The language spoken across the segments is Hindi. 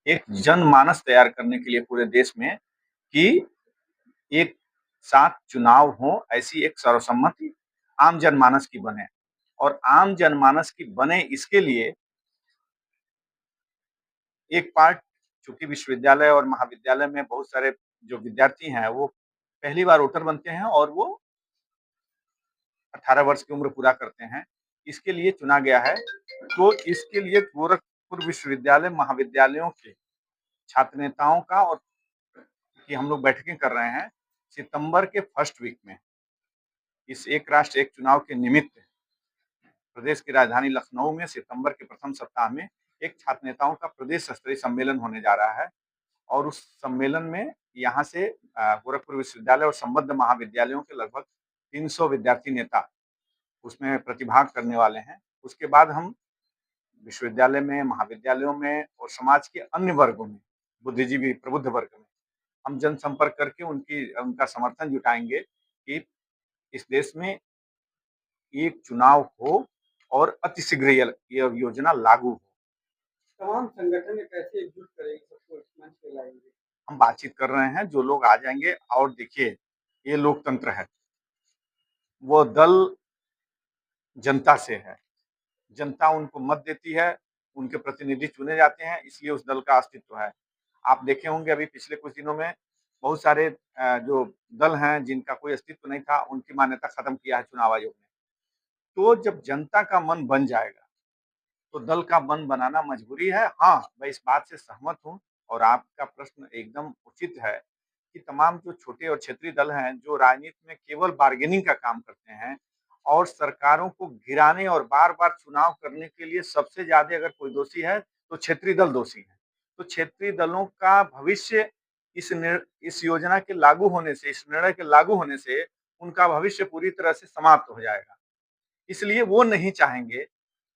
एक जनमानस तैयार करने के लिए पूरे देश में कि एक साथ चुनाव हो, ऐसी एक सर्वसम्मति आम जनमानस की बने और आम जनमानस की बने इसके लिए एक पार्ट चूँकि विश्वविद्यालय और महाविद्यालय में बहुत सारे जो विद्यार्थी हैं, वो पहली बार वोटर बनते हैं और वो 18 वर्ष की उम्र पूरा करते हैं। इसके लिए चुना गया है। तो इसके लिए गोरखपुर विश्वविद्यालय, महाविद्यालयों के छात्र नेताओं का और की हम लोग बैठकें कर रहे हैं। सितंबर के फर्स्ट वीक में इस एक राष्ट्र एक चुनाव के निमित्त प्रदेश की राजधानी लखनऊ में सितंबर के प्रथम सप्ताह में एक छात्र नेताओं का प्रदेश स्तरीय सम्मेलन होने जा रहा है और उस सम्मेलन में यहाँ से गोरखपुर विश्वविद्यालय और संबद्ध महाविद्यालयों के लगभग 300 विद्यार्थी नेता उसमें प्रतिभाग करने वाले हैं। उसके बाद हम विश्वविद्यालय में, महाविद्यालयों में और समाज के अन्य वर्गों में, बुद्धिजीवी प्रबुद्ध वर्ग में हम जनसंपर्क करके उनका समर्थन जुटाएंगे कि इस देश में एक चुनाव हो और अतिशीघ्र ये योजना लागू हो। तमाम संगठन कैसे एकजुट करेंगे, सबको मंच पे लाएंगे? हम बातचीत कर रहे हैं, जो लोग आ जाएंगे और देखिए ये लोकतंत्र है, वो दल जनता से है, जनता उनको मत देती है, उनके प्रतिनिधि चुने जाते हैं, इसलिए उस दल का अस्तित्व है। आप देखे होंगे अभी पिछले कुछ दिनों में बहुत सारे जो दल हैं जिनका कोई अस्तित्व नहीं था, उनकी मान्यता खत्म किया है चुनाव आयोग ने। तो जब जनता का मन बन जाएगा तो दल का मन बनाना मजबूरी है। हाँ, मैं इस बात से सहमत हूँ और आपका प्रश्न एकदम उचित है कि तमाम जो छोटे और क्षेत्रीय दल हैं, जो राजनीति में केवल बार्गेनिंग का काम करते हैं और सरकारों को गिराने और बार-बार चुनाव करने के लिए सबसे ज़्यादा अगर कोई दोषी है, तो क्षेत्रीय दल दोषी हैं। तो क्षेत्रीय दलों का भविष्य इस योजना के लागू होने से, इस निर्णय के लागू होने से उनका भविष्य पूरी तरह से समाप्त हो जाएगा। इसलिए वो नहीं चाहेंगे,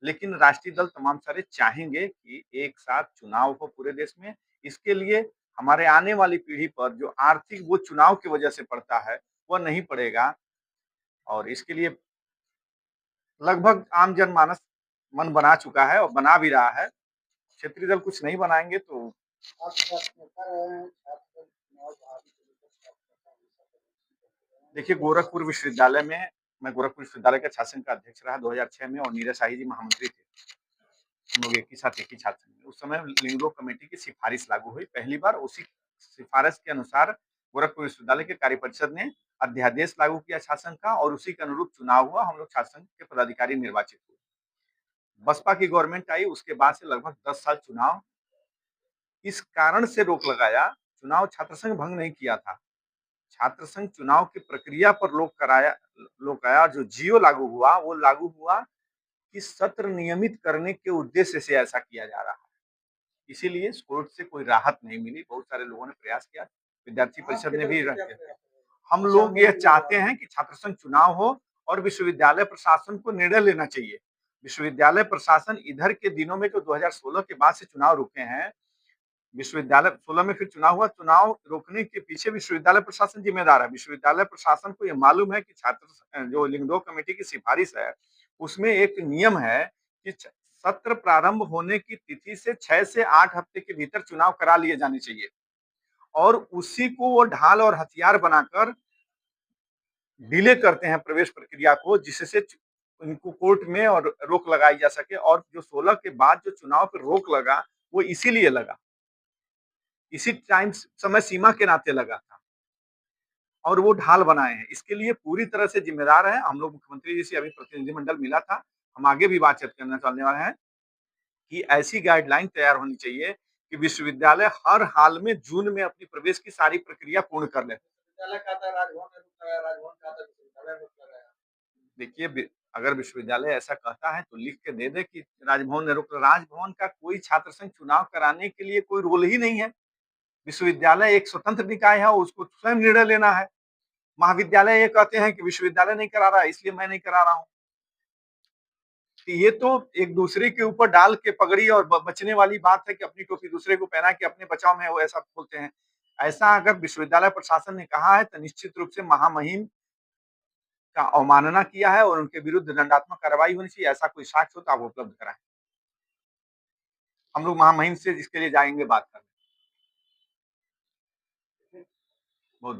लेकिन राष्ट्रीय दल तमाम सारे चाहेंगे कि एक साथ चुनाव हो पूरे देश में। इसके लिए हमारे आने वाली पीढ़ी पर जो आर्थिक बोझ चुनाव की वजह से पड़ता है, वह नहीं पड़ेगा और इसके लिए लगभग आम जनमानस मन बना चुका है और बना भी रहा है। क्षेत्रीय दल कुछ नहीं बनाएँगे तो आप छात्र रहे हैं, छात्र चुनाव भावी को लेकर छात्र देखिए गोरखपुर विश्वविद्यालय में मैं गोरखपुर विश्वविद्यालय का छात्र संघ का अध्यक्ष रहा 2006 में और नीरज शाही जी महामंत्री थे। हम लोग एक ही साथ एक ही छात्र संघ में। उस समय लिंगो कमेटी की सिफारिश लागू हुई। पहली बार उसी सिफारिश के अनुसार गोरखपुर विश्वविद्यालय के कार्य परिषद ने अध्यादेश लागू किया छात्र संघ का और उसी के अनुरूप चुनाव हुआ। हम लोग छात्र संघ के पदाधिकारी निर्वाचित हुए। बसपा की गवर्नमेंट आई, उसके बाद से लगभग 10 साल चुनाव इस कारण से रोक लगाया, चुनाव छात्र संघ भंग नहीं किया था। छात्र संघ चुनाव की प्रक्रिया पर रोक आया। जो जियो लागू हुआ, वो लागू हुआ कि सत्र नियमित करने के उद्देश्य से ऐसा किया जा रहा है। इसीलिए कोर्ट से कोई राहत नहीं मिली। बहुत सारे लोगों ने प्रयास किया, विद्यार्थी परिषद ने भी हम लोग ये चाहते हैं कि छात्र संघ चुनाव हो और विश्वविद्यालय प्रशासन को निर्णय लेना चाहिए। विश्वविद्यालय प्रशासन इधर के दिनों में जो 2016 के बाद से चुनाव रुके हैं, विश्वविद्यालय 16 में फिर चुनाव हुआ, चुनाव रोकने के पीछे विश्वविद्यालय प्रशासन जिम्मेदार है। विश्वविद्यालय प्रशासन को ये मालूम है कि जो लिंगदो कमेटी की सिफारिश है, उसमें एक नियम है कि सत्र प्रारंभ होने की तिथि से 6 से 8 हफ्ते के भीतर चुनाव करा लिए जाने चाहिए और उसी को वो ढाल और हथियार बनाकर डिले करते हैं प्रवेश प्रक्रिया को, जिससे उनको कोर्ट में और रोक लगाई जा सके। और जो 16 के बाद जो चुनाव पर रोक लगा, वो इसीलिए लगा, इसी टाइम समय सीमा के नाते लगा था और वो ढाल बनाए हैं। इसके लिए पूरी तरह से जिम्मेदार है। हम लोग मुख्यमंत्री जी से अभी प्रतिनिधिमंडल मिला था, हम आगे भी बातचीत करना चाहने वाले हैं कि ऐसी गाइडलाइन तैयार होनी चाहिए कि विश्वविद्यालय हर हाल में जून में अपनी प्रवेश की सारी प्रक्रिया पूर्ण कर ले। विश्वविद्यालय का था राजभवन में रुक गया, राजभवन का था विश्वविद्यालय में रुक गया। देखिए, अगर विश्वविद्यालय ऐसा कहता है तो लिख के दे दे कि राजभवन ने रोक। राजभवन का कोई छात्र संघ चुनाव कराने के लिए कोई रोल ही नहीं है। विश्वविद्यालय एक स्वतंत्र निकाय है, उसको स्वयं निर्णय लेना है। महाविद्यालय ये कहते हैं कि विश्वविद्यालय नहीं करा रहा है, इसलिए मैं नहीं करा रहा हूँ। ये तो एक दूसरे के ऊपर डाल के पगड़ी और बचने वाली बात है कि अपनी टोपी दूसरे को पहना के अपने बचाव में वो ऐसा बोलते हैं। ऐसा अगर विश्वविद्यालय प्रशासन ने कहा है तो निश्चित रूप से महामहिम का अवमानना किया है और उनके विरुद्ध दंडात्मक कार्रवाई होनी चाहिए। ऐसा कोई साक्ष्य हो तो आप उपलब्ध कराएं। हम लोग महामहिम से इसके लिए जाएँगे बात करने। बहुत-बहुत